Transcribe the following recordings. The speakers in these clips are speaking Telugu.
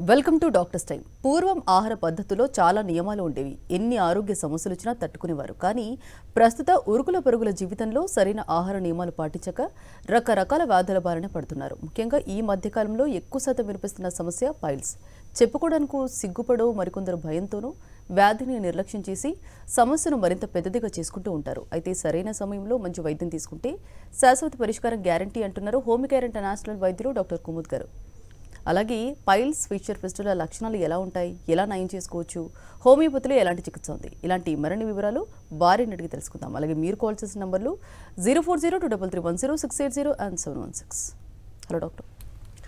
Welcome to doctors time. పూర్వం ఆహార పద్ధతిలో చాలా నియమాలు ఉండేవి. ఎన్ని ఆరోగ్య సమస్యలు వచ్చినా తట్టుకునేవారు. కానీ ప్రస్తుత ఉరుకుల పరుగుల జీవితంలో సరైన ఆహార నియమాలు పాటించక రకరకాల వ్యాధుల బారిన పడుతున్నారు. ముఖ్యంగా ఈ మధ్యకాలంలో ఎక్కువ శాతం వినిపిస్తున్న సమస్య పైల్స్. చెప్పుకోవడానికి సిగ్గుపడో మరికొందరు భయంతోనూ వ్యాధిని నిర్లక్ష్యం చేసి సమస్యను మరింత పెద్దదిగా చేసుకుంటూ ఉంటారు. అయితే సరైన సమయంలో మంచి వైద్యం తీసుకుంటే శాశ్వత పరిష్కారం గ్యారంటీ అంటున్నారు హోమికేర్ ఇంటర్నేషనల్ వైద్యులు డాక్టర్ కుముద్ గారు. అలాగే పైల్స్, ఫిషర్ ఫిస్టులా లక్షణాలు ఎలా ఉంటాయి, ఎలా నయం చేసుకోవచ్చు, హోమియోపతిలో ఎలాంటి చికిత్స ఉంది, ఇలాంటి మరిన్ని వివరాలు వారిని అడిగి తెలుసుకుందాం. అలాగే మీరు కాల్ చేసిన నంబర్లు 0402331068 and 716. Hello doctor.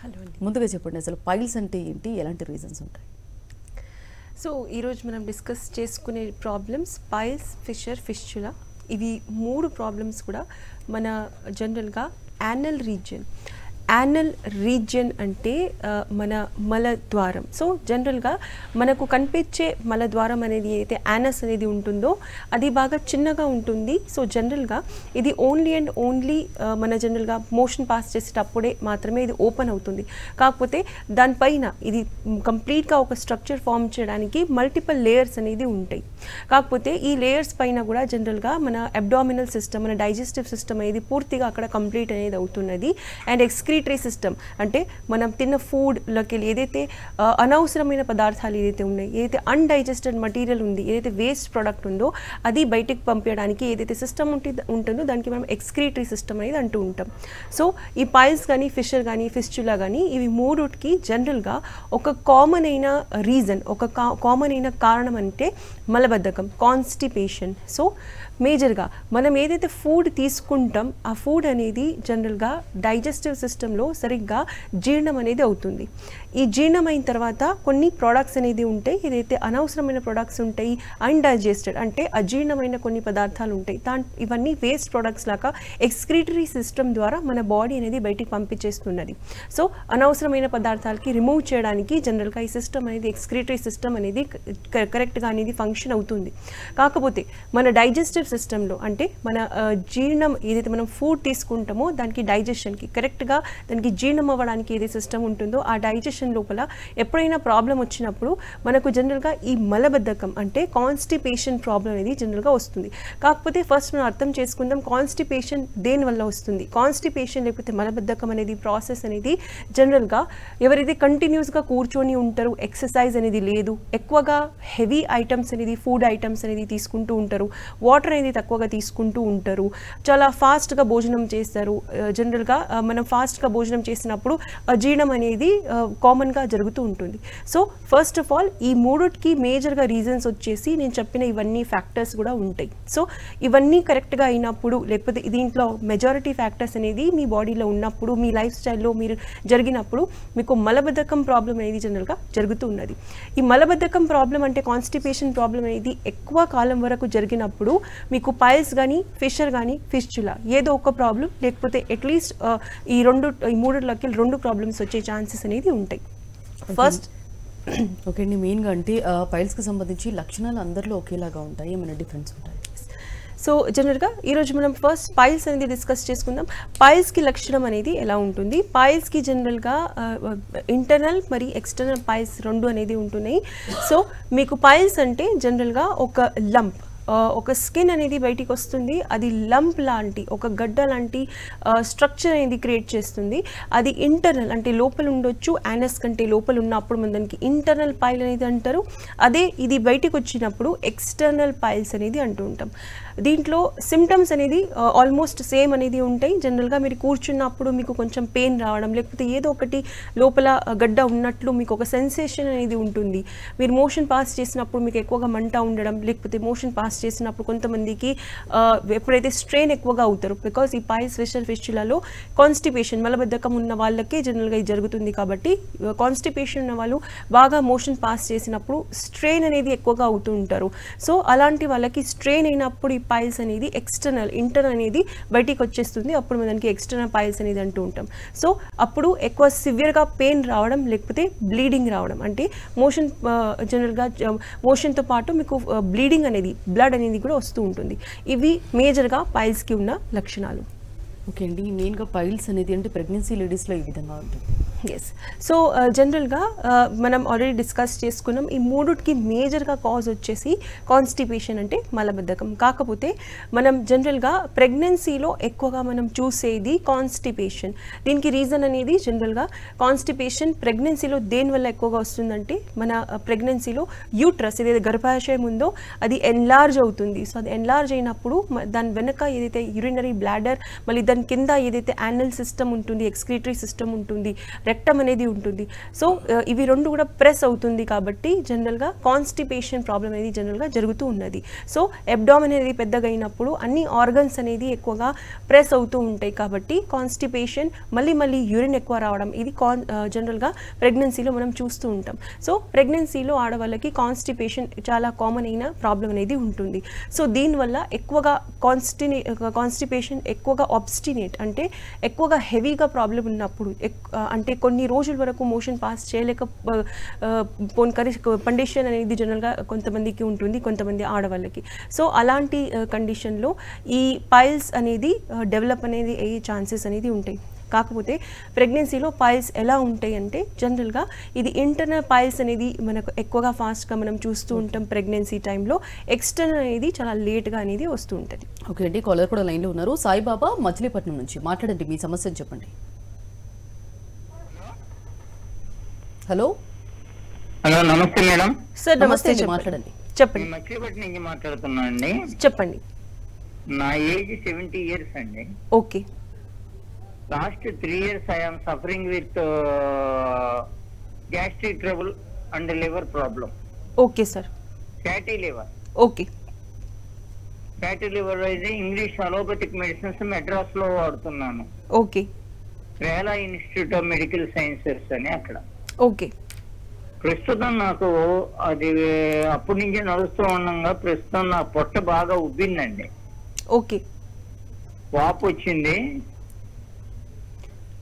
హలో అండి. ముందుగా చెప్పండి, అసలు పైల్స్ అంటే ఏంటి, ఎలాంటి రీజన్స్ ఉంటాయి? సో ఈరోజు మనం డిస్కస్ చేసుకునే ప్రాబ్లమ్స్ పైల్స్, ఫిషర్, ఫిస్చులా. ఇవి మూడు ప్రాబ్లమ్స్ కూడా మన జనరల్గా యానల్ రీజియన్ అంటే మన మలద్వారం. సో జనరల్గా మనకు కనిపించే మలద్వారం అనేది ఏదైతే యానస్ అనేది ఉంటుందో అది బాగా చిన్నగా ఉంటుంది. సో జనరల్గా ఇది ఓన్లీ మన జనరల్గా మోషన్ పాస్ చేసేటప్పుడే మాత్రమే ఇది ఓపెన్ అవుతుంది. కాకపోతే దానిపైన ఇది కంప్లీట్గా ఒక స్ట్రక్చర్ ఫామ్ చేయడానికి మల్టిపుల్ లేయర్స్ అనేది ఉంటాయి. కాకపోతే ఈ లేయర్స్ పైన కూడా జనరల్గా మన అబ్డామినల్ సిస్టమ్, మన డైజెస్టివ్ సిస్టమ్ అనేది పూర్తిగా అక్కడ కంప్లీట్ అనేది అవుతున్నది. అండ్ ఎక్స్క్రీటరీ సిస్టమ్ అంటే మనం తిన్న ఫుడ్లోకి ఏదైతే అనవసరమైన పదార్థాలు ఏదైతే ఉన్నాయి, ఏదైతే అన్డైజెస్టెడ్ మటీరియల్ ఉంది, ఏదైతే వేస్ట్ ప్రోడక్ట్ ఉందో అది బయటికి పంపించడానికి ఏదైతే సిస్టమ్ ఉంటుందో దానికి మనం ఎక్స్క్రీటరీ సిస్టమ్ అనేది అంటూ ఉంటాం. సో ఈ పైల్స్ కానీ, ఫిషర్ కానీ, ఫిస్చులా కానీ ఇవి మూడుకి జనరల్గా ఒక కామన్ అయిన రీజన్, ఒక కామన్ అయిన కారణం అంటే మలబద్ధకం, కాన్స్టిపేషన్. సో మేజర్గా మనం ఏదైతే ఫుడ్ తీసుకుంటాం ఆ ఫుడ్ అనేది జనరల్గా డైజెస్టివ్ సిస్టంలో సరిగ్గా జీర్ణం అనేది అవుతుంది. ఈ జీర్ణం అయిన తర్వాత కొన్ని ప్రోడక్ట్స్ అనేది ఉంటాయి, ఏదైతే అనవసరమైన ప్రోడక్ట్స్ ఉంటాయి, అన్డైజెస్టెడ్ అంటే అజీర్ణమైన కొన్ని పదార్థాలు ఉంటాయి. ఇవన్నీ వేస్ట్ ప్రోడక్ట్స్ లాగా ఎక్స్క్రీటరీ సిస్టమ్ ద్వారా మన బాడీ అనేది బయటికి పంపించేస్తున్నది. సో అనవసరమైన పదార్థాలకి రిమూవ్ చేయడానికి జనరల్గా ఈ సిస్టమ్ అనేది ఎక్స్క్రీటరీ సిస్టమ్ అనేది కరెక్ట్గా అనేది ఫంక్షన్ అవుతుంది. కాకపోతే మన డైజెస్టివ్ సిస్టంలో అంటే మన జీర్ణం ఏదైతే మనం ఫుడ్ తీసుకుంటామో దానికి డైజెషన్కి కరెక్ట్గా దానికి జీర్ణం అవ్వడానికి ఏదైతే సిస్టమ్ ఉంటుందో ఆ డైజెషన్ లోపల ఎప్పుడైనా ప్రాబ్లం వచ్చినప్పుడు మనకు జనరల్గా ఈ మలబద్ధకం అంటే కాన్స్టిపేషన్ ప్రాబ్లం అనేది జనరల్గా వస్తుంది. కాకపోతే ఫస్ట్ మనం అర్థం చేసుకుందాం కాన్స్టిపేషన్ దేని వల్ల వస్తుంది. కాన్స్టిపేషన్ లేకపోతే మలబద్ధకం అనేది ప్రాసెస్ అనేది జనరల్గా ఎవరైతే కంటిన్యూస్గా కూర్చొని ఉంటారు, ఎక్సర్సైజ్ అనేది లేదు, ఎక్కువగా హెవీ ఐటమ్స్ అనేది ఫుడ్ ఐటమ్స్ అనేది తీసుకుంటూ ఉంటారు, వాటర్ అనేది తక్కువగా తీసుకుంటూ ఉంటారు, చాలా ఫాస్ట్గా భోజనం చేస్తారు. జనరల్గా మనం ఫాస్ట్గా భోజనం చేసినప్పుడు అజీర్ణం అనేది కామన్గా జరుగుతూ ఉంటుంది. సో ఫస్ట్ ఆఫ్ ఆల్ ఈ మూడుకి మేజర్గా రీజన్స్ వచ్చేసి నేను చెప్పిన ఇవన్నీ ఫ్యాక్టర్స్ కూడా ఉంటాయి. సో ఇవన్నీ కరెక్ట్గా అయినప్పుడు లేకపోతే దీంట్లో మెజారిటీ ఫ్యాక్టర్స్ అనేది మీ బాడీలో ఉన్నప్పుడు, మీ లైఫ్ స్టైల్లో మీరు జరిగినప్పుడు మీకు మలబద్ధకం ప్రాబ్లం అనేది జనరల్గా జరుగుతూ ఉన్నది. ఈ మలబద్ధకం ప్రాబ్లం అంటే కాన్స్టిపేషన్ ప్రాబ్లం అనేది ఎక్కువ కాలం వరకు జరిగినప్పుడు మీకు పైల్స్ కానీ, ఫిషర్ కానీ, ఫిస్చులా ఏదో ఒక ప్రాబ్లం లేకపోతే అట్లీస్ట్ ఈ మూడులోకి రెండు ప్రాబ్లమ్స్ వచ్చే ఛాన్సెస్ అనేది ఉంటాయి. ఫస్ట్ ఓకే అండి, మెయిన్గా అంటే పైల్స్కి సంబంధించి లక్షణాలు అందరిలో ఒకేలాగా ఉంటాయి, ఏమైనా డిఫరెన్స్ ఉంటాయి? సో జనరల్గా ఈరోజు మనం ఫస్ట్ పైల్స్ అనేది డిస్కస్ చేసుకుందాం. పైల్స్కి లక్షణం అనేది ఎలా ఉంటుంది. పైల్స్కి జనరల్గా ఇంటర్నల్ మరి ఎక్స్టర్నల్ పైల్స్ రెండు అనేది ఉంటున్నాయి. సో మీకు పైల్స్ అంటే జనరల్గా ఒక లంప్, ఒక స్కిన్ అనేది బయటికి వస్తుంది, అది లంప్ లాంటి ఒక గడ్డ లాంటి స్ట్రక్చర్ అనేది క్రియేట్ చేస్తుంది. అది ఇంటర్నల్ అంటే లోపల ఉండొచ్చు, యానస్ కంటే లోపల ఉన్నప్పుడు మనం దానికి ఇంటర్నల్ పైల్ అనేది అంటారు. అదే ఇది బయటికి వచ్చినప్పుడు ఎక్స్టర్నల్ పైల్స్ అనేది అంటూ ఉంటాం. దీంట్లో సిమ్టమ్స్ అనేది ఆల్మోస్ట్ సేమ్ అనేది ఉంటాయి. జనరల్గా మీరు కూర్చున్నప్పుడు మీకు కొంచెం పెయిన్ రావడం, లేకపోతే ఏదో ఒకటి లోపల గడ్డ ఉన్నట్లు మీకు ఒక సెన్సేషన్ అనేది ఉంటుంది. మీరు మోషన్ పాస్ చేసినప్పుడు మీకు ఎక్కువగా మంట ఉండడం, లేకపోతే మోషన్ పాస్ చేసినప్పుడు కొంతమందికి ఎప్పుడైతే స్ట్రెయిన్ ఎక్కువగా అవుతారు, బికాస్ ఈ పైల్స్, ఫిషర్, ఫిస్చులాలో కాన్స్టిపేషన్ మలబద్ధకం ఉన్న వాళ్ళకే జనరల్గా ఇది జరుగుతుంది. కాబట్టి కాన్స్టిపేషన్ ఉన్న వాళ్ళు బాగా మోషన్ పాస్ చేసినప్పుడు స్ట్రెయిన్ అనేది ఎక్కువగా అవుతూ ఉంటారు. సో అలాంటి వాళ్ళకి స్ట్రెయిన్ అయినప్పుడు పైల్స్ అనేది ఇంటర్నల్ అనేది బయటికి వచ్చేస్తుంది. అప్పుడు మనకి ఎక్స్టర్నల్ పైల్స్ అనేది అంటూ ఉంటాం. సో అప్పుడు ఎక్కువ సివియర్గా పెయిన్ రావడం, లేకపోతే బ్లీడింగ్ రావడం, అంటే మోషన్ జనరల్గా మోషన్తో పాటు మీకు బ్లీడింగ్ అనేది బ్లడ్ అనేది కూడా వస్తూ ఉంటుంది. ఇవి మేజర్గా పైల్స్కి ఉన్న లక్షణాలు. ఓకే అండి, మెయిన్గా పైల్స్ అనేది అంటే ప్రెగ్నెన్సీ లేడీస్లో ఈ విధంగా ఉంటుంది. ఎస్. సో జనరల్గా మనం ఆల్రెడీ డిస్కస్ చేసుకున్నాం, ఈ మూడుకి మేజర్గా కాజ్ వచ్చేసి కాన్స్టిపేషన్ అంటే మలబద్ధకం. కాకపోతే మనం జనరల్గా ప్రెగ్నెన్సీలో ఎక్కువగా మనం చూసేది కాన్స్టిపేషన్. దీనికి రీజన్ అనేది జనరల్గా కాన్స్టిపేషన్ ప్రెగ్నెన్సీలో దేనివల్ల ఎక్కువగా వస్తుందంటే మన ప్రెగ్నెన్సీలో యూట్రస్ ఏదైతే గర్భాశయం ఉందో అది ఎన్లార్జ్ అవుతుంది. సో అది ఎన్లార్జ్ అయినప్పుడు దాని వెనక ఏదైతే యూరినరీ బ్లాడర్, మళ్ళీ దాని కింద ఏదైతే యానల్ సిస్టమ్ ఉంటుంది, ఎక్స్క్రీటరీ సిస్టమ్ ఉంటుంది, రెక్టమ్ అనేది ఉంటుంది. సో ఇవి రెండు కూడా ప్రెస్ అవుతుంది కాబట్టి జనరల్గా కాన్స్టిపేషన్ ప్రాబ్లం అనేది జనరల్గా జరుగుతూ ఉన్నది. సో అబ్డామిన్ అనేది పెద్దగా అయినప్పుడు అన్ని ఆర్గన్స్ అనేది ఎక్కువగా ప్రెస్ అవుతూ ఉంటాయి కాబట్టి కాన్స్టిపేషన్, మళ్ళీ యూరిన్ ఎక్కువ రావడం, ఇది జనరల్గా ప్రెగ్నెన్సీలో మనం చూస్తూ ఉంటాం. సో ప్రెగ్నెన్సీలో ఆడవాళ్ళకి కాన్స్టిపేషన్ చాలా కామన్ అయిన ప్రాబ్లం అనేది ఉంటుంది. సో దీనివల్ల ఎక్కువగా కాన్స్టిపేషన్ ఎక్కువగా ఆబ్స్టినేట్ అంటే ఎక్కువగా హెవీగా ప్రాబ్లం ఉన్నప్పుడు, అంటే కొన్ని రోజుల వరకు మోషన్ పాస్ చేయలేక కండిషన్ అనేది జనరల్గా కొంతమందికి ఉంటుంది, కొంతమంది ఆడవాళ్ళకి. సో అలాంటి కండిషన్లో ఈ పైల్స్ అనేది డెవలప్ అనేది అయ్యే ఛాన్సెస్ అనేది ఉంటాయి. కాకపోతే ప్రెగ్నెన్సీలో పైల్స్ ఎలా ఉంటాయి అంటే జనరల్గా ఇది ఇంటర్నల్ పైల్స్ అనేది మనకు ఎక్కువగా ఫాస్ట్గా మనం చూస్తూ ఉంటాం ప్రెగ్నెన్సీ టైంలో, ఎక్స్టర్నల్ అనేది చాలా లేట్గా అనేది వస్తూ ఉంటుంది. ఓకే అండి, కాలర్ కూడా లైన్లో ఉన్నారు. సాయిబాబా మచిలీపట్నం నుంచి మాట్లాడండి, మీ సమస్యను చెప్పండి. హలో హలో, నమస్తే మేడం. సార్ నమస్తే, మాట్లాడండి. చెప్పండి. మచిలీపట్నం నుంచి మాట్లాడుతున్నా అండి. చెప్పండి. నా ఏజ్ 70 years అండి. Okay. Last 3 years I am suffering with gastric trouble and liver problem. Okay sir. Fatty liver. Okay. Fatty liver అయితే ఇంగ్లీష్ అలోపతిక్ మెడిసిన్స్ మెడ్రాస్ లో వాడుతున్నాను. Okay. Rela Institute of Medical Sciences అని అక్కడ. ఓకే. ప్రస్తుతం నాకు అది అప్పటి నుంచి నడుస్తూ ఉండగా ప్రస్తుతం నా పొట్ట బాగా ఉబ్బిందండి. ఓకే. వాపు వచ్చింది.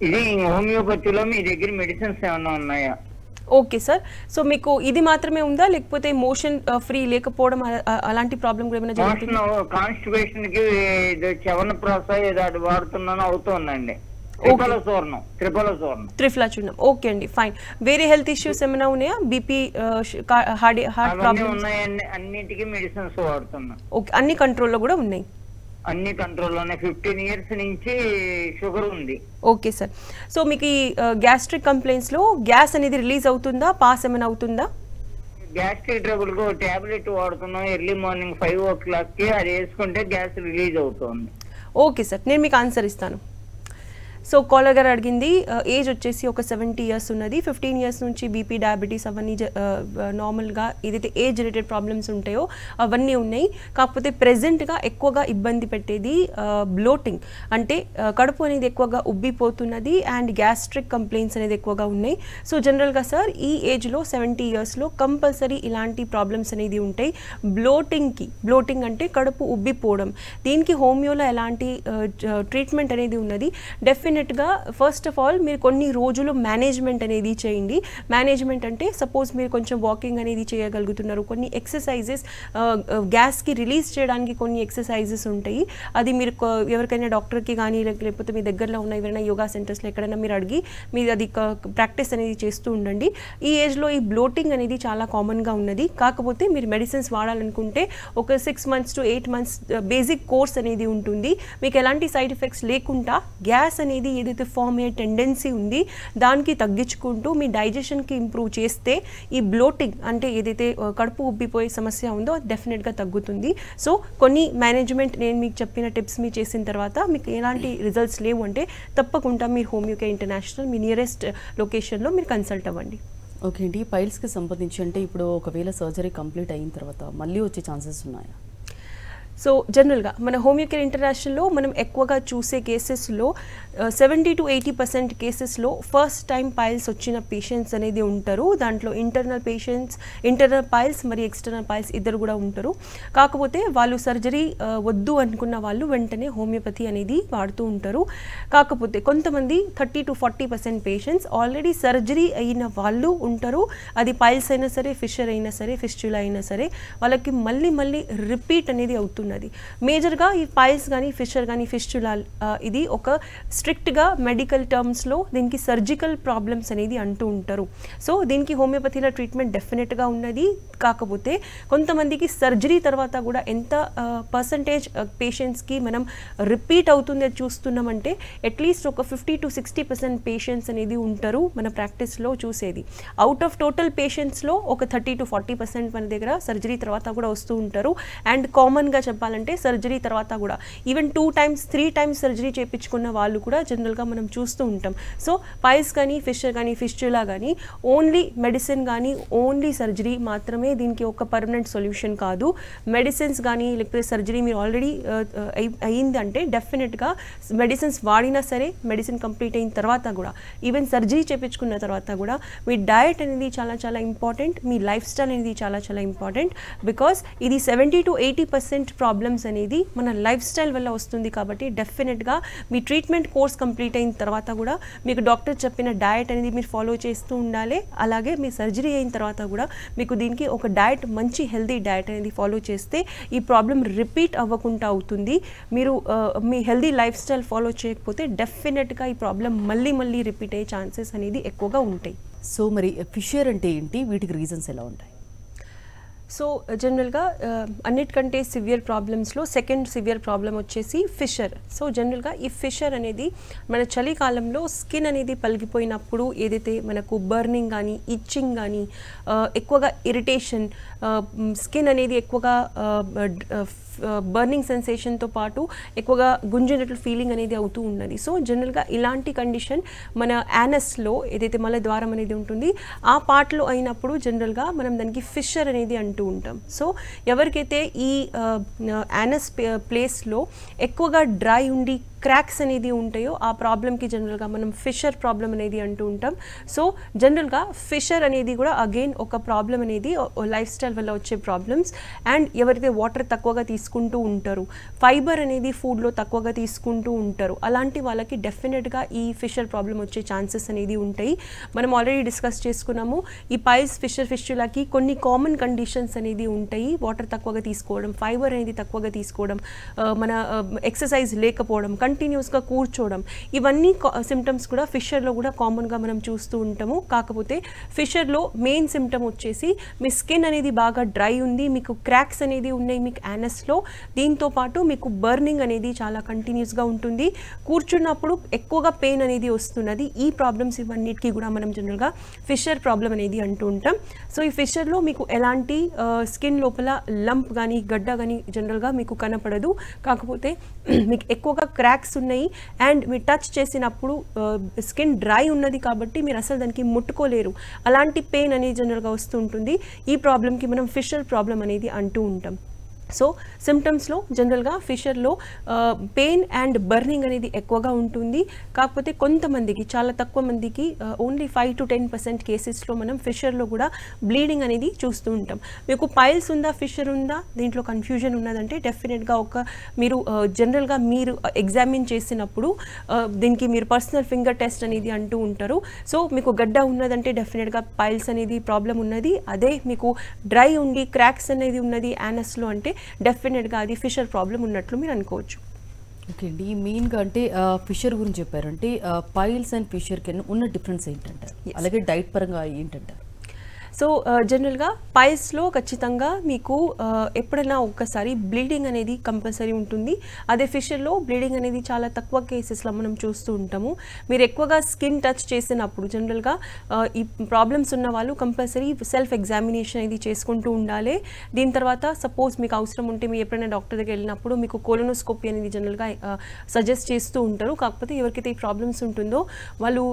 ఇది హోమియోపతిలో మీ దగ్గర మెడిసిన్స్ ఏమైనా ఉన్నాయా? Okay sir. సో మీకు ఇది మాత్రమే ఉందా, లేకపోతే మోషన్ ఫ్రీ లేకపోవడం అలాంటి ప్రాబ్లం కూడా ఏమైనా జరుగుతుందా? కాన్స్టిపేషన్ కి చవనప్రాస ఏదో అది వాడుతున్నాను, అవుతుందండి. త్రిఫ్లాచూర్ణం. ఓకే అండి, ఫైన్. వేరే హెల్త్ ఇష్యూస్ ఏమైనా ఉన్నాయా? BP, heart problem? ఉన్నాయండి, అన్నిటికీ మెడిసిన్స్ వాడుతున్నా. ఓకే, అన్ని కంట్రోల్లో కూడా ఉన్నాయి? అన్ని కంట్రోల్లోనే. 15 years నుంచి షుగర్ ఉంది. Okay sir. సో మీకు ఈ గ్యాస్ట్రిక్ కంప్లైంట్స్ లో గ్యాస్ అనేది రిలీజ్ అవుతుందా, పాస్ ఏమైనా అవుతుందా? గ్యాస్ట్రిక్ ట్రబుల్ కు టాబ్లెట్ వాడుతున్నాం ఎర్లీ మార్నింగ్ 5 o'clock కి, అది వేసుకుంటే గ్యాస్ రిలీజ్ అవుతుంది. ఓకే సార్, నేను మీకు ఆన్సర్ ఇస్తాను. సో కాలర్ గారు అడిగింది ఏజ్ వచ్చేసి ఒక 70 years ఉన్నది. 15 years నుంచి బీపీ, డయాబెటీస్ అవన్నీ నార్మల్గా ఏదైతే ఏజ్ రిలేటెడ్ ప్రాబ్లమ్స్ ఉంటాయో అవన్నీ ఉన్నాయి. కాకపోతే ప్రెజెంట్గా ఎక్కువగా ఇబ్బంది పెట్టేది బ్లోటింగ్, అంటే కడుపు అనేది ఎక్కువగా ఉబ్బిపోతున్నది అండ్ గ్యాస్ట్రిక్ కంప్లైంట్స్ అనేది ఎక్కువగా ఉన్నాయి. సో జనరల్గా సార్ ఈ ఏజ్లో 70 yearsలో కంపల్సరీ ఇలాంటి ప్రాబ్లమ్స్ అనేది ఉంటాయి. బ్లోటింగ్ అంటే కడుపు ఉబ్బిపోవడం, దీనికి హోమియోలో ఎలాంటి ట్రీట్మెంట్ అనేది ఉన్నది. డెఫినెట్గా ఫస్ట్ ఆఫ్ ఆల్ మీరు కొన్ని రోజులు మేనేజ్మెంట్ అనేది చేయండి. మేనేజ్మెంట్ అంటే సపోజ్ మీరు కొంచెం వాకింగ్ అనేది చేయగలుగుతున్నారు, కొన్ని ఎక్సర్సైజెస్ గ్యాస్కి రిలీజ్ చేయడానికి కొన్ని ఎక్సర్సైజెస్ ఉంటాయి. అది మీరు ఎవరికైనా డాక్టర్కి కానీ లేకపోతే మీ దగ్గరలో ఉన్న ఎవరైనా యోగా సెంటర్స్లో ఎక్కడైనా మీరు అడిగి మీరు అది ప్రాక్టీస్ అనేది చేస్తూ ఉండండి. ఈ ఏజ్లో ఈ బ్లోటింగ్ అనేది చాలా కామన్గా ఉన్నది. కాకపోతే మీరు మెడిసిన్స్ వాడాలనుకుంటే ఒక 6 months to 8 months basic course అనేది ఉంటుంది. మీకు ఎలాంటి సైడ్ ఎఫెక్ట్స్ లేకుండా గ్యాస్ అనేది ఏదైతే ఫామ్ అయ్యే టెండెన్సీ ఉంది దానికి తగ్గించుకుంటూ మీ డైజెషన్కి ఇంప్రూవ్ చేస్తే ఈ బ్లోటింగ్ అంటే ఏదైతే కడుపు ఉబ్బిపోయే సమస్య ఉందో అది డెఫినెట్గా తగ్గుతుంది. సో కొన్ని మేనేజ్మెంట్ నేను మీకు చెప్పిన టిప్స్ మీరు చేసిన తర్వాత మీకు ఎలాంటి రిజల్ట్స్ లేవు అంటే తప్పకుండా మీరు హోమియోకేర్ ఇంటర్నేషనల్ మీ నియరెస్ట్ లొకేషన్లో మీరు కన్సల్ట్ అవ్వండి. ఓకే అండి, పైల్స్కి సంబంధించి అంటే ఇప్పుడు ఒకవేళ సర్జరీ కంప్లీట్ అయిన తర్వాత మళ్ళీ వచ్చే ఛాన్సెస్ ఉన్నాయా? సో జనరల్గా మన హోమియోకేర్ ఇంటర్నేషనల్లో మనం ఎక్కువగా చూసే కేసెస్లో 70 to 80% కేసెస్లో ఫస్ట్ టైం పైల్స్ వచ్చిన పేషెంట్స్ అనేది ఉంటారు. దాంట్లో ఇంటర్నల్ పైల్స్ మరియు ఎక్స్టర్నల్ పైల్స్ ఇద్దరు కూడా ఉంటారు. కాకపోతే వాళ్ళు సర్జరీ వద్దు అనుకున్న వాళ్ళు వెంటనే హోమియోపతి అనేది వాడుతూ ఉంటారు. కాకపోతే కొంతమంది 30 to 40% పేషెంట్స్ ఆల్రెడీ సర్జరీ అయిన వాళ్ళు ఉంటారు. అది పైల్స్ అయినా సరే, ఫిషర్ అయినా సరే, ఫిస్టులా అయినా సరే, వాళ్ళకి మళ్ళీ రిపీట్ అనేది అవుతుంది. ఉన్నది. మేజర్గా ఈ పైల్స్ కానీ ఫిషర్ కానీ ఫిస్టులా ఇది ఒక స్ట్రిక్ట్గా మెడికల్ టర్మ్స్లో దీనికి సర్జికల్ ప్రాబ్లమ్స్ అనేది అంటూ ఉంటారు. సో దీనికి హోమియోపతిలో ట్రీట్మెంట్ డెఫినెట్గా ఉన్నది. కాకపోతే కొంతమందికి సర్జరీ తర్వాత కూడా ఎంత పర్సంటేజ్ పేషెంట్స్కి మనం రిపీట్ అవుతుంది చూస్తున్నామంటే అట్లీస్ట్ ఒక 50 to 60% పేషెంట్స్ అనేది ఉంటారు మన ప్రాక్టీస్లో చూసేది. అవుట్ ఆఫ్ టోటల్ పేషెంట్స్లో ఒక 30 to 40% మన దగ్గర సర్జరీ తర్వాత కూడా వస్తూ ఉంటారు. అండ్ కామన్గా చెప్పాలంటే సర్జరీ తర్వాత కూడా ఈవెన్ 2 times 3 times సర్జరీ చేయించుకున్న వాళ్ళు కూడా జనరల్గా మనం చూస్తూ ఉంటాం. సో పైల్స్ కానీ ఫిషర్ కానీ ఫిస్టులా కానీ ఓన్లీ మెడిసిన్ కానీ ఓన్లీ సర్జరీ మాత్రమే దీనికి ఒక పర్మనెంట్ సొల్యూషన్ కాదు. మెడిసిన్స్ కానీ లేకపోతే సర్జరీ మీరు ఆల్రెడీ అయ్యిందంటే డెఫినెట్గా మెడిసిన్స్ వాడినా సరే మెడిసిన్ కంప్లీట్ అయిన తర్వాత కూడా ఈవెన్ సర్జరీ చేయించుకున్న తర్వాత కూడా మీ డయట్ అనేది చాలా చాలా ఇంపార్టెంట్, మీ లైఫ్ స్టైల్ అనేది చాలా చాలా ఇంపార్టెంట్. బికాస్ ఇది 70 to 80% ప్రాబ్లమ్స్ అనేది మన లైఫ్ స్టైల్ వల్ల వస్తుంది. కాబట్టి డెఫినెట్గా మీ ట్రీట్మెంట్ కోర్స్ కంప్లీట్ అయిన తర్వాత కూడా మీకు డాక్టర్ చెప్పిన డయట్ అనేది మీరు ఫాలో చేస్తూ ఉండాలి. అలాగే మీ సర్జరీ అయిన తర్వాత కూడా మీకు దీనికి ఒక డయట్ మంచి హెల్తీ డయట్ అనేది ఫాలో చేస్తే ఈ ప్రాబ్లం రిపీట్ అవ్వకుండా అవుతుంది. మీరు మీ హెల్తీ లైఫ్ స్టైల్ ఫాలో చేయకపోతే డెఫినెట్గా ఈ ప్రాబ్లం మళ్ళీ మళ్ళీ రిపీట్ అయ్యే ఛాన్సెస్ అనేది ఎక్కువగా ఉంటాయి. సో మరి ఫిషర్ అంటే ఏంటి, వీటికి రీజన్స్ ఎలా ఉంటాయి? సో జనరల్గా అన్నిటికంటే సివియర్ ప్రాబ్లమ్స్లో సెకండ్ సివియర్ ప్రాబ్లం వచ్చేసి ఫిషర్. సో జనరల్గా ఈ ఫిషర్ అనేది మన చలికాలంలో స్కిన్ అనేది పలిగిపోయినప్పుడు ఏదైతే మనకు బర్నింగ్ కానీ ఇచ్చింగ్ కానీ ఎక్కువగా ఇరిటేషన్, స్కిన్ అనేది ఎక్కువగా బర్నింగ్ సెన్సేషన్తో పాటు ఎక్కువగా గుంజినట్లు ఫీలింగ్ అనేది అవుతూ ఉన్నది. సో జనరల్గా ఇలాంటి కండిషన్ మన యానస్లో ఏదైతే మల ద్వారం అనేది ఉంటుంది ఆ పార్ట్లో అయినప్పుడు జనరల్గా మనం దానికి ఫిషర్ అనేది అంటూ ఉంటాం. సో ఎవరికైతే ఈ యానస్ ప్లేస్లో ఎక్కువగా డ్రై ఉండి క్రాక్స్ అనేది ఉంటాయో ఆ ప్రాబ్లంకి జనరల్గా మనం ఫిషర్ ప్రాబ్లం అనేది అంటూ ఉంటాం. సో జనరల్గా ఫిషర్ అనేది కూడా అగైన్ ఒక ప్రాబ్లం అనేది లైఫ్ స్టైల్ వల్ల వచ్చే ప్రాబ్లమ్స్. అండ్ ఎవరైతే వాటర్ తక్కువగా తీసుకుంటూ ఉంటారు, ఫైబర్ అనేది ఫుడ్లో తక్కువగా తీసుకుంటూ ఉంటారు, అలాంటి వాళ్ళకి డెఫినెట్గా ఈ ఫిషర్ ప్రాబ్లం వచ్చే ఛాన్సెస్ అనేది ఉంటాయి. మనం ఆల్రెడీ డిస్కస్ చేసుకున్నాము ఈ పైల్స్ ఫిషర్లకి కొన్ని కామన్ కండిషన్స్ అనేది ఉంటాయి. వాటర్ తక్కువగా తీసుకోవడం, ఫైబర్ అనేది తక్కువగా తీసుకోవడం, మన ఎక్సర్సైజ్ లేకపోవడం, కంటిన్యూస్గా కూర్చోవడం, ఇవన్నీ సిమ్టమ్స్ కూడా ఫిషర్లో కూడా కామన్గా మనం చూస్తూ ఉంటాము. కాకపోతే ఫిషర్లో మెయిన్ సిమ్టమ్ వచ్చేసి మీ స్కిన్ అనేది బాగా డ్రై ఉంది, మీకు క్రాక్స్ అనేది ఉన్నాయి మీకు యానస్లో, దీంతో పాటు మీకు బర్నింగ్ అనేది చాలా కంటిన్యూస్గా ఉంటుంది, కూర్చున్నప్పుడు ఎక్కువగా పెయిన్ అనేది వస్తున్నది. ఈ ప్రాబ్లమ్స్ ఇవన్నిటికీ కూడా మనం జనరల్గా ఫిషర్ ప్రాబ్లం అనేది అంటూ ఉంటాం. సో ఈ ఫిషర్లో మీకు ఎలాంటి స్కిన్ లోపల లంప్ కానీ గడ్డ కానీ జనరల్గా మీకు కనపడదు. కాకపోతే మీకు ఎక్కువగా క్రాక్స్ ఉన్నాయి అండ్ మీరు టచ్ చేసినప్పుడు స్కిన్ డ్రై ఉన్నది కాబట్టి మీరు అసలు దానికి ముట్టుకోలేరు, అలాంటి పెయిన్ అనేది జనరల్గా వస్తుంటుంది. ఈ ప్రాబ్లంకి మనం ఫిషర్ ప్రాబ్లం అనేది అంటూ ఉంటాం. సో సిమ్టమ్స్లో జనరల్గా ఫిషర్లో పెయిన్ అండ్ బర్నింగ్ అనేది ఎక్కువగా ఉంటుంది. కాకపోతే కొంతమందికి చాలా తక్కువ మందికి ఓన్లీ 5 to 10% కేసెస్లో మనం ఫిషర్లో కూడా బ్లీడింగ్ అనేది చూస్తూ ఉంటాం. మీకు పైల్స్ ఉందా ఫిషర్ ఉందా దీంట్లో కన్ఫ్యూజన్ ఉన్నదంటే డెఫినెట్గా మీరు జనరల్గా మీరు ఎగ్జామిన్ చేసినప్పుడు దీనికి మీరు పర్సనల్ ఫింగర్ టెస్ట్ అనేది అంటూ ఉంటారు. సో మీకు గడ్డ ఉన్నదంటే డెఫినెట్గా పైల్స్ అనేది ప్రాబ్లం ఉన్నది. అదే మీకు డ్రై ఉండి క్రాక్స్ అనేది ఉన్నది యానస్లో అంటే డెఫినెట్గా అది ఫిషర్ ప్రాబ్లం ఉన్నట్లు మీరు అనుకోవచ్చు. ఓకే అండి, మెయిన్గా అంటే ఫిషర్ గురించి చెప్పారంటే పైల్స్ అండ్ ఫిషర్కి ఉన్న డిఫరెన్స్ ఏంటంటారు, అలాగే డైట్ పరంగా ఏంటంటారు? సో జనరల్గా పైల్స్లో ఖచ్చితంగా మీకు ఎప్పుడైనా ఒక్కసారి బ్లీడింగ్ అనేది కంపల్సరీ ఉంటుంది. అదే ఫిషర్లో బ్లీడింగ్ అనేది చాలా తక్కువ కేసెస్లో మనం చూస్తూ ఉంటాము. మీరు ఎక్కువగా స్కిన్ టచ్ చేసినప్పుడు జనరల్గా ఈ ప్రాబ్లమ్స్ ఉన్న వాళ్ళు కంపల్సరీ సెల్ఫ్ ఎగ్జామినేషన్ అనేది చేసుకుంటూ ఉండాలి. దీని తర్వాత సపోజ్ మీకు అవసరం ఉంటే మీరు ఎప్పుడైనా డాక్టర్ దగ్గర వెళ్ళినప్పుడు మీకు కోలోనోస్కోపీ అనేది జనరల్గా సజెస్ట్ చేస్తూ ఉంటారు. కాకపోతే ఎవరికైతే ఈ ప్రాబ్లమ్స్ ఉంటుందో వాళ్ళు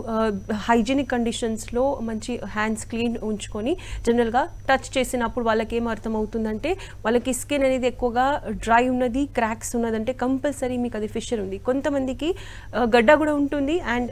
హైజీనిక్ కండిషన్స్లో మంచి హ్యాండ్స్ క్లీన్ ఉంచుకొని జనరల్గా టచ్ చేసినప్పుడు వాళ్ళకి ఏం అర్థమవుతుందంటే వాళ్ళకి స్కిన్ అనేది ఎక్కువగా డ్రై ఉన్నది, క్రాక్స్ ఉన్నదంటే కంపల్సరీ మీకు అది ఫిషర్ ఉంది. కొంతమందికి గడ్డ కూడా ఉంటుంది అండ్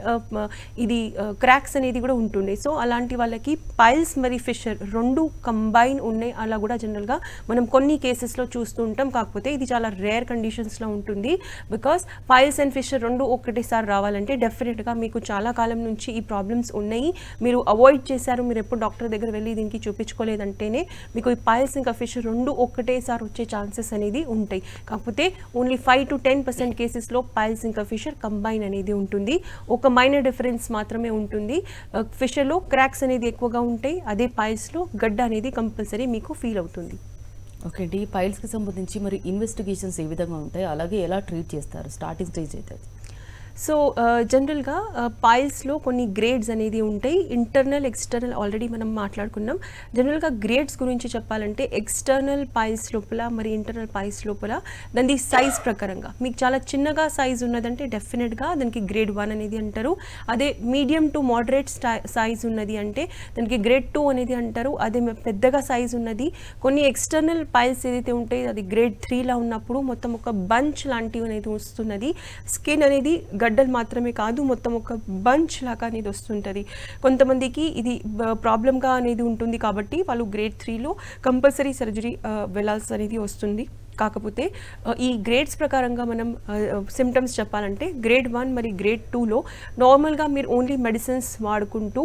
ఇది క్రాక్స్ అనేది కూడా ఉంటుంది. సో అలాంటి వాళ్ళకి పైల్స్ మరి ఫిషర్ రెండు కంబైన్ ఉన్నాయి అలా కూడా జనరల్గా మనం కొన్ని కేసెస్లో చూస్తూ ఉంటాం. కాకపోతే ఇది చాలా రేర్ కండిషన్స్లో ఉంటుంది. బికాస్ పైల్స్ అండ్ ఫిషర్ రెండు ఒకటేసారి రావాలంటే డెఫినెట్గా మీకు చాలా కాలం నుంచి ఈ ప్రాబ్లమ్స్ ఉన్నాయి, మీరు అవాయిడ్ చేశారు, మీరు ఎప్పుడు డాక్టర్ దగ్గర వెళ్ళి వెళ్ళి దీనికి చూపించుకోలేదంటేనే మీకు ఈ పైల్స్ ఇంకా ఫిషర్ రెండు ఒక్కటేసారి వచ్చే ఛాన్సెస్ అనేది ఉంటాయి. కాకపోతే ఓన్లీ 5 to 10% కేసెస్లో పైల్స్ ఇంకా ఫిషర్ కంబైన్ అనేది ఉంటుంది. ఒక మైనర్ డిఫరెన్స్ మాత్రమే ఉంటుంది. ఫిషర్లో క్రాక్స్ అనేది ఎక్కువగా ఉంటాయి, అదే పైల్స్లో గడ్డ అనేది కంపల్సరీ మీకు ఫీల్ అవుతుంది. ఓకే అండి, పైల్స్కి సంబంధించి మరి ఇన్వెస్టిగేషన్స్ ఏ విధంగా ఉంటాయి, అలాగే ఎలా ట్రీట్ చేస్తారు స్టార్టింగ్ స్టేజ్ అయితే? సో జనరల్గా పైల్స్లో కొన్ని గ్రేడ్స్ అనేది ఉంటాయి. ఇంటర్నల్ ఎక్స్టర్నల్ ఆల్రెడీ మనం మాట్లాడుకున్నాం. జనరల్గా గ్రేడ్స్ గురించి చెప్పాలంటే ఎక్స్టర్నల్ పైల్స్ లోపల మరి ఇంటర్నల్ పైల్స్ లోపల దాని సైజ్ ప్రకారంగా మీకు చాలా చిన్నగా సైజ్ ఉన్నదంటే డెఫినెట్గా దానికి గ్రేడ్ 1 అనేది అంటారు. అదే మీడియం టు మోడరేట్ సైజ్ ఉన్నది అంటే దానికి గ్రేడ్ 2 అనేది అంటారు. అదే పెద్దగా సైజ్ ఉన్నది కొన్ని ఎక్స్టర్నల్ పైల్స్ ఏదైతే ఉంటాయి అది గ్రేడ్ 3లా ఉన్నప్పుడు మొత్తం ఒక బంచ్ లాంటివి అనేది వస్తున్నది. స్కిన్ అనేది గడ్డలు మాత్రమే కాదు మొత్తం ఒక బంచ్ లాగా అనేది వస్తుంటుంది. కొంతమందికి ఇది ప్రాబ్లంగా అనేది ఉంటుంది కాబట్టి వాళ్ళు గ్రేడ్ 3లో కంపల్సరీ సర్జరీ వెళ్ళాల్సి అనేది వస్తుంది. కాకపోతే ఈ గ్రేడ్స్ ప్రకారంగా మనం సిమ్టమ్స్ చెప్పాలంటే గ్రేడ్ 1 మరి గ్రేడ్ 2లో నార్మల్గా మీరు ఓన్లీ మెడిసిన్స్ వాడుకుంటూ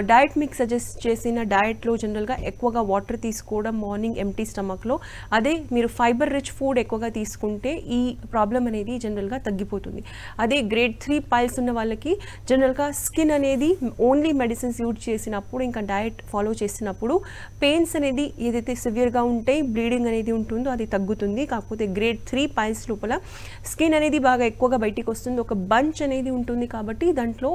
డయట్ మీకు సజెస్ట్ చేసిన డయట్లో జనరల్గా ఎక్కువగా వాటర్ తీసుకోవడం మార్నింగ్ ఎంటీ స్టమక్లో, అదే మీరు ఫైబర్ రిచ్ ఫుడ్ ఎక్కువగా తీసుకుంటే ఈ ప్రాబ్లం అనేది జనరల్గా తగ్గిపోతుంది. అదే గ్రేడ్ 3 పైల్స్ ఉన్న వాళ్ళకి జనరల్గా స్కిన్ అనేది ఓన్లీ మెడిసిన్స్ యూజ్ చేసినప్పుడు ఇంకా డయట్ ఫాలో చేసినప్పుడు పెయిన్స్ అనేది ఏదైతే సివియర్గా ఉంటాయి బ్లీడింగ్ అనేది ఉంటుందో అది తగ్గుతుంది. కాకపోతే గ్రేడ్ 3 పైల్స్ లోపల స్కిన్ అనేది బాగా ఎక్కువగా బయటికి వస్తుంది, ఒక బంచ్ అనేది ఉంటుంది. కాబట్టి దాంట్లో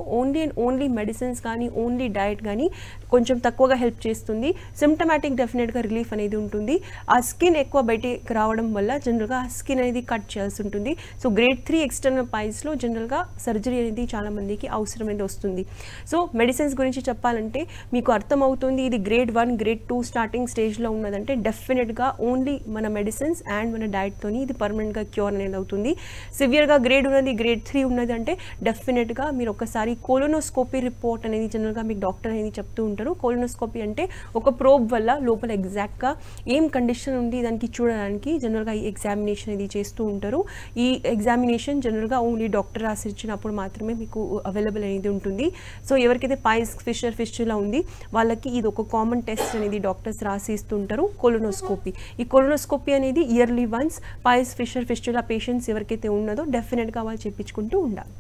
ఓన్లీ మెడిసిన్స్ కానీ ఓన్లీ డయట్ కానీ కొంచెం తక్కువగా హెల్ప్ చేస్తుంది. సిమ్టమాటిక్ డెఫినెట్గా రిలీఫ్ అనేది ఉంటుంది. ఆ స్కిన్ ఎక్కువ బయటికి రావడం వల్ల జనరల్గా ఆ స్కిన్ అనేది కట్ చేయాల్సి ఉంటుంది. సో గ్రేడ్ 3 ఎక్స్టర్నల్ పైల్స్లో జనరల్గా సర్జరీ అనేది చాలామందికి అవసరం అనేది వస్తుంది. సో మెడిసిన్స్ గురించి చెప్పాలంటే మీకు అర్థమవుతుంది ఇది గ్రేడ్ 1 గ్రేడ్ 2 స్టార్టింగ్ స్టేజ్లో ఉన్నదంటే డెఫినెట్గా ఓన్లీ మన మెడిసిన్స్ అండ్ మన డయట్తోని ఇది పర్మనెంట్గా క్యూర్ అనేది అవుతుంది. సివియర్గా గ్రేడ్ ఉన్నది గ్రేడ్ 3 ఉన్నది అంటే డెఫినెట్గా మీరు ఒకసారి కోలోనోస్కోపీ రిపోర్ట్ అనేది జనరల్గా మీకు డాక్టర్ అనేది చెప్తూ ఉంటారు. కోలోనోస్కోపీ అంటే ఒక ప్రోబ్ వల్ల లోపల ఎగ్జాక్ట్గా ఏం కండిషన్ ఉంది దానికి చూడడానికి జనరల్గా ఈ ఎగ్జామినేషన్ అనేది చేస్తూ ఉంటారు. ఈ ఎగ్జామినేషన్ జనరల్గా ఓన్లీ డాక్టర్ రాసి ఇచ్చినప్పుడు మాత్రమే మీకు అవైలబుల్ అనేది ఉంటుంది. సో ఎవరికైతే పైల్స్ ఫిషర్ ఫిస్టులా ఉంది వాళ్ళకి ఇది ఒక కామన్ టెస్ట్ అనేది డాక్టర్స్ రాసి ఇస్తుంటారు కోలోనోస్కోపీ. ఈ కోలోనోస్కోపీ అనేది yearly once piles fissure fistula patients ఎవరికైతే ఉన్నదో డెఫినెట్గా వాళ్ళు చేయించుకుంటూ ఉండాలి.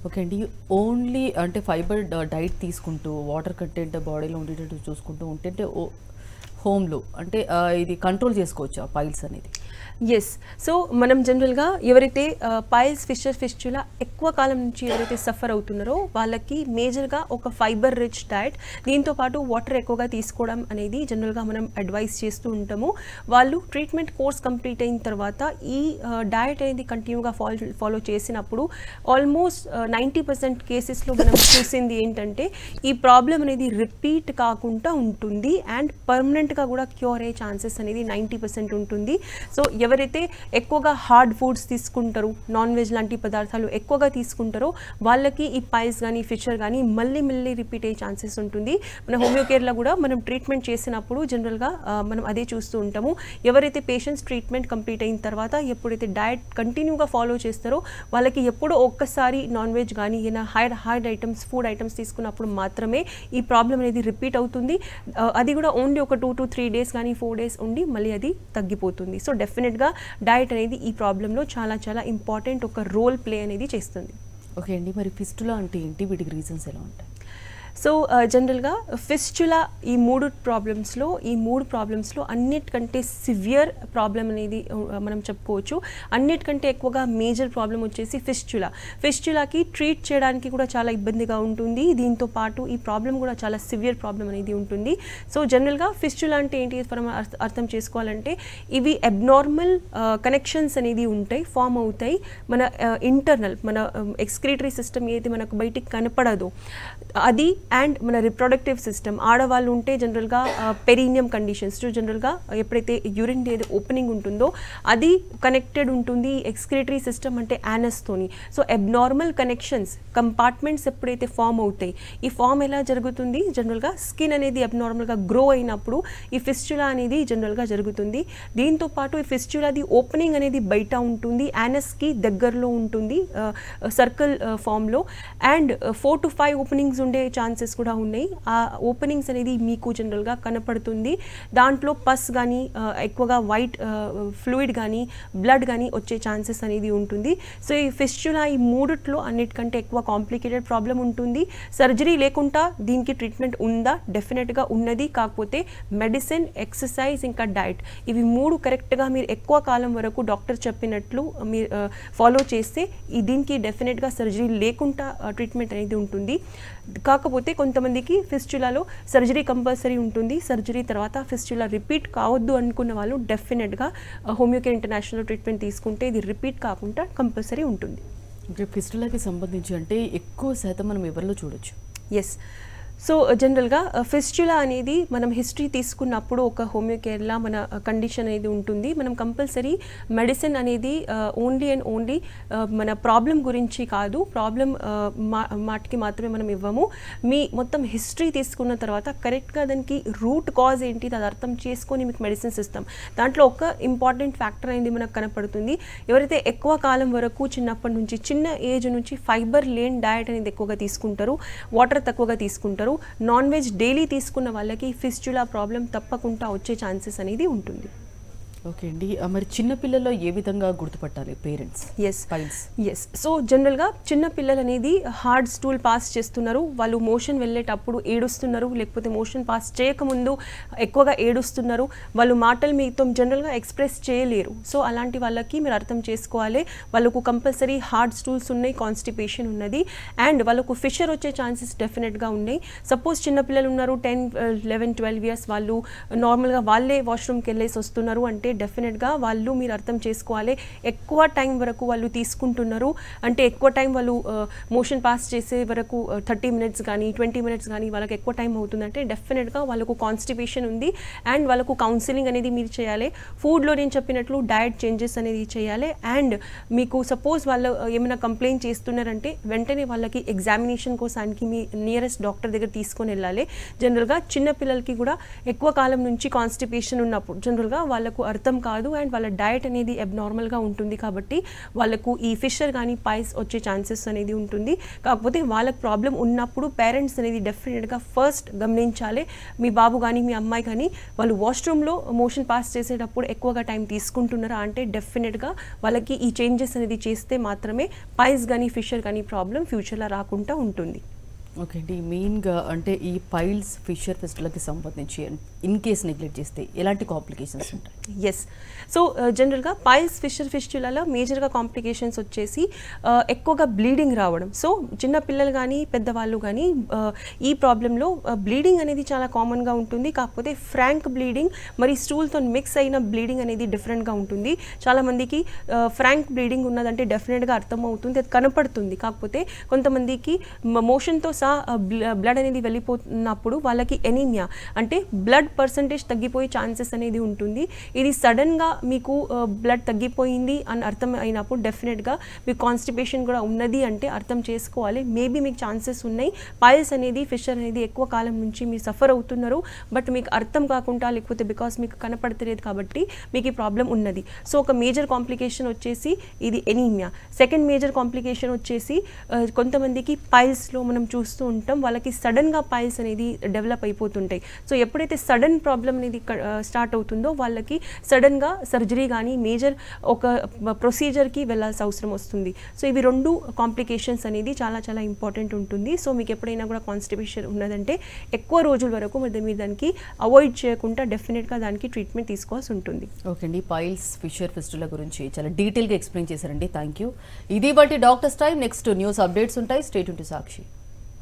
ఓకే అండి, ఓన్లీ అంటే ఫైబర్ డైట్ తీసుకుంటూ వాటర్ కంటెంట్ బాడీలో ఉండేటట్టు చూసుకుంటూ ఉంటే హోమ్లో అంటే ఇది కంట్రోల్ చేసుకోవచ్చు ఆ పైల్స్ అనేది? ఎస్. సో మనం జనరల్గా ఎవరైతే పైల్స్ ఫిషర్ ఫిస్టులా ఎక్కువ కాలం నుంచి ఎవరైతే సఫర్ అవుతున్నారో వాళ్ళకి మేజర్గా ఒక ఫైబర్ రిచ్ డయట్ దీంతోపాటు వాటర్ ఎక్కువగా తీసుకోవడం అనేది జనరల్గా మనం అడ్వైస్ చేస్తూ ఉంటాము. వాళ్ళు ట్రీట్మెంట్ కోర్స్ కంప్లీట్ అయిన తర్వాత ఈ డయట్ అనేది కంటిన్యూగా ఫాలో చేసినప్పుడు ఆల్మోస్ట్ 90% కేసెస్లో మనం చూసింది ఏంటంటే ఈ ప్రాబ్లం అనేది రిపీట్ కాకుండా ఉంటుంది అండ్ పర్మనెంట్గా కూడా క్యూర్ అయ్యే ఛాన్సెస్ అనేది 90% ఉంటుంది. సో ఎవరైతే ఎక్కువగా హార్డ్ ఫుడ్స్ తీసుకుంటారో నాన్ వెజ్ లాంటి పదార్థాలు ఎక్కువగా తీసుకుంటారో వాళ్ళకి ఈ పైల్స్ కానీ ఫిషర్ కానీ మళ్ళీ రిపీట్ అయ్యే ఛాన్సెస్ ఉంటుంది. మన హోమియోకేర్లో కూడా మనం ట్రీట్మెంట్ చేసినప్పుడు జనరల్గా మనం అదే చూస్తూ ఉంటాము. ఎవరైతే పేషెంట్స్ ట్రీట్మెంట్ కంప్లీట్ అయిన తర్వాత ఎప్పుడైతే డయట్ కంటిన్యూగా ఫాలో చేస్తారో వాళ్ళకి ఎప్పుడో ఒక్కసారి నాన్ వెజ్ కానీ ఏదైనా హార్డ్ ఐటమ్స్ ఫుడ్ ఐటమ్స్ తీసుకున్నప్పుడు మాత్రమే ఈ ప్రాబ్లం అనేది రిపీట్ అవుతుంది. అది కూడా ఓన్లీ ఒక 2 to 3 days కానీ 4 days ఉండి మళ్ళీ అది తగ్గిపోతుంది. సో డెఫినెట్గా డయట్ అనేది ఈ ప్రాబ్లంలో చాలా ఇంపార్టెంట్ ఒక రోల్ ప్లే అనేది చేస్తుంది. ఓకే అండి, మరి ఫిస్టులా అంటే ఏంటి, వీటికి రీజన్స్ ఎలా ఉంటాయి? సో జనరల్గా ఫిస్టులా ఈ మూడు ప్రాబ్లమ్స్లో అన్నిటికంటే సివియర్ ప్రాబ్లం అనేది మనం చెప్పుకోవచ్చు. అన్నిటికంటే ఎక్కువగా మేజర్ ప్రాబ్లం వచ్చేసి ఫిస్టులాకి ట్రీట్ చేయడానికి కూడా చాలా ఇబ్బందిగా ఉంటుంది. దీంతో పాటు ఈ ప్రాబ్లం కూడా చాలా సివియర్ ప్రాబ్లం అనేది ఉంటుంది. సో జనరల్గా ఫిస్టులా అంటే ఏంటి మనం అర్థం చేసుకోవాలంటే ఇవి అబ్నార్మల్ కనెక్షన్స్ అనేది ఉంటాయి, ఫామ్ అవుతాయి. మన ఇంటర్నల్ మన ఎక్స్క్రీటరీ సిస్టమ్ ఏది మనకు బయటికి కనపడదో అది అండ్ మన రిప్రొడక్టివ్ సిస్టమ్ ఆడవాళ్ళు ఉంటే జనరల్గా పెరీనియం కండిషన్స్ జనరల్గా ఎప్పుడైతే యూరిన్ ఏది ఓపెనింగ్ ఉంటుందో అది కనెక్టెడ్ ఉంటుంది ఎక్స్క్రీటరీ సిస్టమ్ అంటే యానస్తోని. సో అబ్నార్మల్ కనెక్షన్స్ కంపార్ట్మెంట్స్ ఎప్పుడైతే ఫామ్ అవుతాయి ఈ ఫామ్ ఎలా జరుగుతుంది జనరల్గా స్కిన్ అనేది అబ్నార్మల్గా గ్రో అయినప్పుడు ఈ ఫిస్టులా అనేది జనరల్గా జరుగుతుంది. దీంతో పాటు ఈ ఫిస్టులాది ఓపెనింగ్ అనేది బయట ఉంటుంది, యానస్కి దగ్గరలో ఉంటుంది సర్కిల్ ఫామ్లో అండ్ 4 to 5 ఓపెనింగ్స్ ఉండే ఛాన్సెస్ ఛాన్సెస్ కూడా ఉన్నాయి. ఆ ఓపెనింగ్స్ అనేది మీకు జనరల్గా కనపడుతుంది. దాంట్లో పస్ కానీ ఎక్కువగా వైట్ ఫ్లూయిడ్ కానీ బ్లడ్ కానీ వచ్చే ఛాన్సెస్ అనేది ఉంటుంది. సో ఈ ఫిస్చులా ఈ మూడిట్లో అన్నిటికంటే ఎక్కువ కాంప్లికేటెడ్ ప్రాబ్లం ఉంటుంది. సర్జరీ లేకుండా దీనికి ట్రీట్మెంట్ ఉందా? డెఫినెట్గా ఉన్నది. కాకపోతే మెడిసిన్, ఎక్సర్సైజ్, ఇంకా డైట్, ఇవి 3 కరెక్ట్గా మీరు ఎక్కువ కాలం వరకు డాక్టర్ చెప్పినట్లు మీరు ఫాలో చేస్తే దీనికి డెఫినెట్గా సర్జరీ లేకుండా ట్రీట్మెంట్ అనేది ఉంటుంది. కాకపోతే కొంతమందికి ఫిస్చులాలో సర్జరీ కంపల్సరీ ఉంటుంది. సర్జరీ తర్వాత ఫిస్చులా రిపీట్ కావద్దు అనుకున్న వాళ్ళు డెఫినెట్గా హోమియోకేర్ ఇంటర్నేషనల్ ట్రీట్మెంట్ తీసుకుంటే ఇది రిపీట్ కాకుండా కంపల్సరీ ఉంటుంది. అంటే ఫిస్టులాకి సంబంధించి అంటే ఎక్కువ శాతం మనం ఎవరిలో చూడొచ్చు? ఎస్. సో జనరల్గా ఫిస్చులా అనేది మనం హిస్టరీ తీసుకున్నప్పుడు ఒక హోమియోకేర్లా మన కండిషన్ అనేది ఉంటుంది. మనం కంపల్సరీ మెడిసిన్ అనేది ఓన్లీ అండ్ ఓన్లీ మన ప్రాబ్లం గురించి కాదు, ప్రాబ్లం మాటికి మాత్రమే మనం ఇవ్వము. మీ మొత్తం హిస్టరీ తీసుకున్న తర్వాత కరెక్ట్గా దానికి రూట్ కాజ్ ఏంటి అది అర్థం చేసుకొని మీకు మెడిసిన్స్ ఇస్తాం. దాంట్లో ఒక ఇంపార్టెంట్ ఫ్యాక్టర్ అనేది మనకు కనపడుతుంది. ఎవరైతే ఎక్కువ కాలం వరకు చిన్నప్పటి నుంచి చిన్న ఏజ్ నుంచి ఫైబర్ లేని డయట్ అనేది ఎక్కువగా తీసుకుంటారు, వాటర్ తక్కువగా తీసుకుంటారు, నాన్ వెజ్ డైలీ తీసుకున్న వాళ్ళకి ఫిస్చులా ప్రాబ్లం తప్పకుండా వచ్చే ఛాన్సెస్ అనేది ఉంటుంది. ఓకే అండి. మరి చిన్నపిల్లల్లో ఏ విధంగా గుర్తుపట్టాలి పేరెంట్స్? ఎస్. సో జనరల్గా చిన్న పిల్లలు అనేది హార్డ్ స్టూల్ పాస్ చేస్తున్నారు, వాళ్ళు మోషన్ వెళ్ళేటప్పుడు ఏడుస్తున్నారు, లేకపోతే మోషన్ పాస్ చేయకముందు ఎక్కువగా ఏడుస్తున్నారు, వాళ్ళు మాటలు మీతో జనరల్గా ఎక్స్ప్రెస్ చేయలేరు. సో అలాంటి వాళ్ళకి మీరు అర్థం చేసుకోవాలి, వాళ్ళకు కంపల్సరీ హార్డ్ స్టూల్స్ ఉన్నాయి, కాన్స్టిపేషన్ ఉన్నది, అండ్ వాళ్ళకు ఫిషర్ వచ్చే ఛాన్సెస్ డెఫినెట్గా ఉన్నాయి. సపోజ్ చిన్నపిల్లలు ఉన్నారు 10, 11, 12 ఇయర్స్, వాళ్ళు నార్మల్గా వాళ్ళే వాష్రూమ్కి వెళ్ళేసి వస్తున్నారు అంటే డెఫినెట్గా వాళ్ళు మీరు అర్థం చేసుకోవాలి ఎక్కువ టైం వరకు వాళ్ళు తీసుకుంటున్నారు అంటే ఎక్కువ టైం వాళ్ళు మోషన్ పాస్ చేసే వరకు 30 minutes కానీ 20 minutes కానీ వాళ్ళకి ఎక్కువ టైం అవుతుందంటే డెఫినెట్గా వాళ్ళకు కాన్స్టిపేషన్ ఉంది. అండ్ వాళ్ళకు కౌన్సిలింగ్ అనేది మీరు చేయాలి. ఫుడ్లో నేను చెప్పినట్లు డయట్ చేంజెస్ అనేది చేయాలి. అండ్ మీకు సపోజ్ వాళ్ళు ఏమైనా కంప్లైంట్ చేస్తున్నారంటే వెంటనే వాళ్ళకి ఎగ్జామినేషన్ కోసానికి మీ నియరెస్ట్ డాక్టర్ దగ్గర తీసుకొని వెళ్ళాలి. జనరల్గా చిన్నపిల్లలకి కూడా ఎక్కువ కాలం నుంచి కాన్స్టిపేషన్ ఉన్నప్పుడు జనరల్గా వాళ్ళకు అర్థం కాదు అండ్ వాళ్ళ డయట్ అనేది అబ్నార్మల్గా ఉంటుంది కాబట్టి వాళ్ళకు ఈ ఫిషర్ కానీ పైల్స్ వచ్చే ఛాన్సెస్ అనేది ఉంటుంది. కాకపోతే వాళ్ళకి ప్రాబ్లం ఉన్నప్పుడు పేరెంట్స్ అనేది డెఫినెట్గా ఫస్ట్ గమనించాలి. మీ బాబు కానీ మీ అమ్మాయి కానీ వాళ్ళు వాష్రూమ్లో మోషన్ పాస్ చేసేటప్పుడు ఎక్కువగా టైం తీసుకుంటున్నారా అంటే డెఫినెట్గా వాళ్ళకి ఈ చేంజెస్ అనేది చేస్తే మాత్రమే పైల్స్ కానీ ఫిషర్ కానీ ప్రాబ్లం ఫ్యూచర్లో రాకుండా ఉంటుంది. ఓకే అండి. మెయిన్గా అంటే ఈ పైల్స్, ఫిషర్, ఫిస్టులకి సంబంధించి ఇన్ కేస్ నెగ్లెక్ట్ చేస్తే ఎలాంటి కాంప్లికేషన్స్ ఉంటాయి? ఎస్. సో జనరల్గా పైల్స్, ఫిషర్, ఫిస్టులలో మేజర్గా కాంప్లికేషన్స్ వచ్చేసి ఎక్కువగా బ్లీడింగ్ రావడం. సో చిన్న పిల్లలు కానీ పెద్దవాళ్ళు కానీ ఈ ప్రాబ్లంలో బ్లీడింగ్ అనేది చాలా కామన్గా ఉంటుంది. కాకపోతే ఫ్రాంక్ బ్లీడింగ్ మరి స్టూల్తో మిక్స్ అయిన బ్లీడింగ్ అనేది డిఫరెంట్గా ఉంటుంది. చాలామందికి ఫ్రాంక్ బ్లీడింగ్ ఉన్నదంటే డెఫినెట్గా అర్థమవుతుంది, అది కనపడుతుంది. కాకపోతే కొంతమందికి మోషన్తో సహా బ్లడ్ అనేది వెళ్ళిపోతున్నప్పుడు వాళ్ళకి ఎనీమియా అంటే బ్లడ్ పర్సంటేజ్ తగ్గిపోయే ఛాన్సెస్ అనేది ఉంటుంది. ఇది సడన్గా మీకు బ్లడ్ తగ్గిపోయింది అని అర్థం అయినప్పుడు డెఫినెట్గా మీకు కాన్స్టిపేషన్ కూడా ఉన్నది అంటే అర్థం చేసుకోవాలి. మేబీ మీకు ఛాన్సెస్ ఉన్నాయి పైల్స్ అనేది ఫిషర్ అనేది ఎక్కువ కాలం నుంచి మీరు సఫర్ అవుతున్నారు బట్ మీకు అర్థం కాకుండా లేకపోతే బికాస్ మీకు కనపడతలేదు కాబట్టి మీకు ఈ ప్రాబ్లం ఉన్నది. సో ఒక మేజర్ కాంప్లికేషన్ వచ్చేసి ఇది ఎనీమియా. సెకండ్ మేజర్ కాంప్లికేషన్ వచ్చేసి కొంతమందికి పైల్స్లో మనం చూస్తూ ఉంటాం వాళ్ళకి సడన్గా పైల్స్ అనేది డెవలప్ అయిపోతుంటాయి. సో ఎప్పుడైతే సడన్ ప్రాబ్లం అనేది స్టార్ట్ అవుతుందో వాళ్ళకి సడన్గా సర్జరీ కానీ మేజర్ ఒక ప్రొసీజర్కి వెళ్ళాల్సిన అవసరం వస్తుంది. సో ఇవి 2 కాంప్లికేషన్స్ అనేది చాలా చాలా ఇంపార్టెంట్ ఉంటుంది. సో మీకు ఎప్పుడైనా కూడా కాన్స్టిపేషన్ ఉన్నదంటే ఎక్కువ రోజుల వరకు మీరు దానికి అవాయిడ్ చేయకుండా డెఫినెట్గా దానికి ట్రీట్మెంట్ తీసుకోవాల్సి ఉంటుంది. ఓకే అండి. పైల్స్, ఫిషర్, ఫిస్టుల గురించి చాలా డీటెయిల్గా ఎక్స్ప్లెయిన్ చేశారండి. Thank you. ఇది బట్టి doctors time. Next news updates ఉంటాయి. Stay tune to Sakshi.